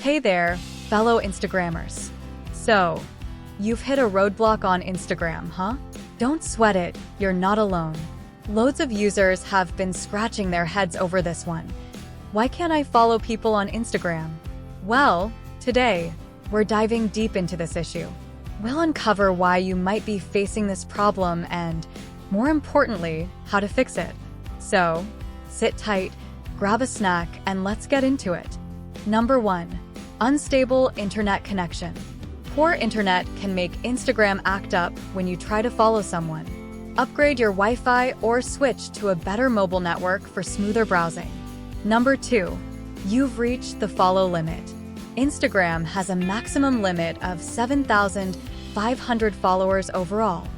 Hey there, fellow Instagrammers. So, you've hit a roadblock on Instagram, huh? Don't sweat it, you're not alone. Loads of users have been scratching their heads over this one. Why can't I follow people on Instagram? Well, today, we're diving deep into this issue. We'll uncover why you might be facing this problem and, more importantly, how to fix it. So, sit tight, grab a snack, and let's get into it. Number 1. Unstable internet connection. Poor internet can make Instagram act up when you try to follow someone. Upgrade your Wi-Fi or switch to a better mobile network for smoother browsing. Number 2. You've reached the follow limit. Instagram has a maximum limit of 7,500 followers overall.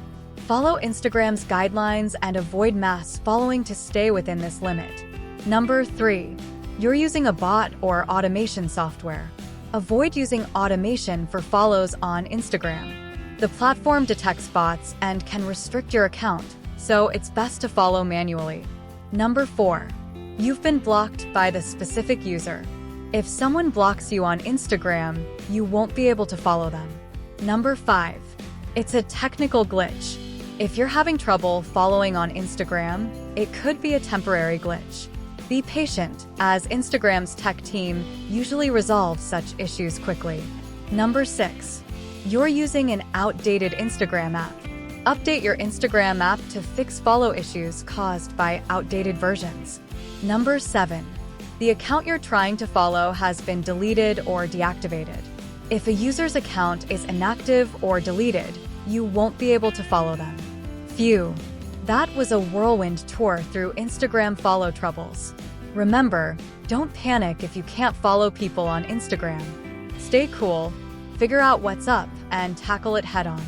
Follow Instagram's guidelines and avoid mass following to stay within this limit. Number 3. You're using a bot or automation software. Avoid using automation for follows on Instagram. The platform detects bots and can restrict your account, so it's best to follow manually. Number 4. You've been blocked by the specific user. If someone blocks you on Instagram, you won't be able to follow them. Number 5. It's a technical glitch. If you're having trouble following on Instagram, it could be a temporary glitch. Be patient, as Instagram's tech team usually resolves such issues quickly. Number 6. You're using an outdated Instagram app. Update your Instagram app to fix follow issues caused by outdated versions. Number 7. The account you're trying to follow has been deleted or deactivated. If a user's account is inactive or deleted, you won't be able to follow them. Phew. That was a whirlwind tour through Instagram follow troubles. Remember, don't panic if you can't follow people on Instagram. Stay cool, figure out what's up, and tackle it head-on.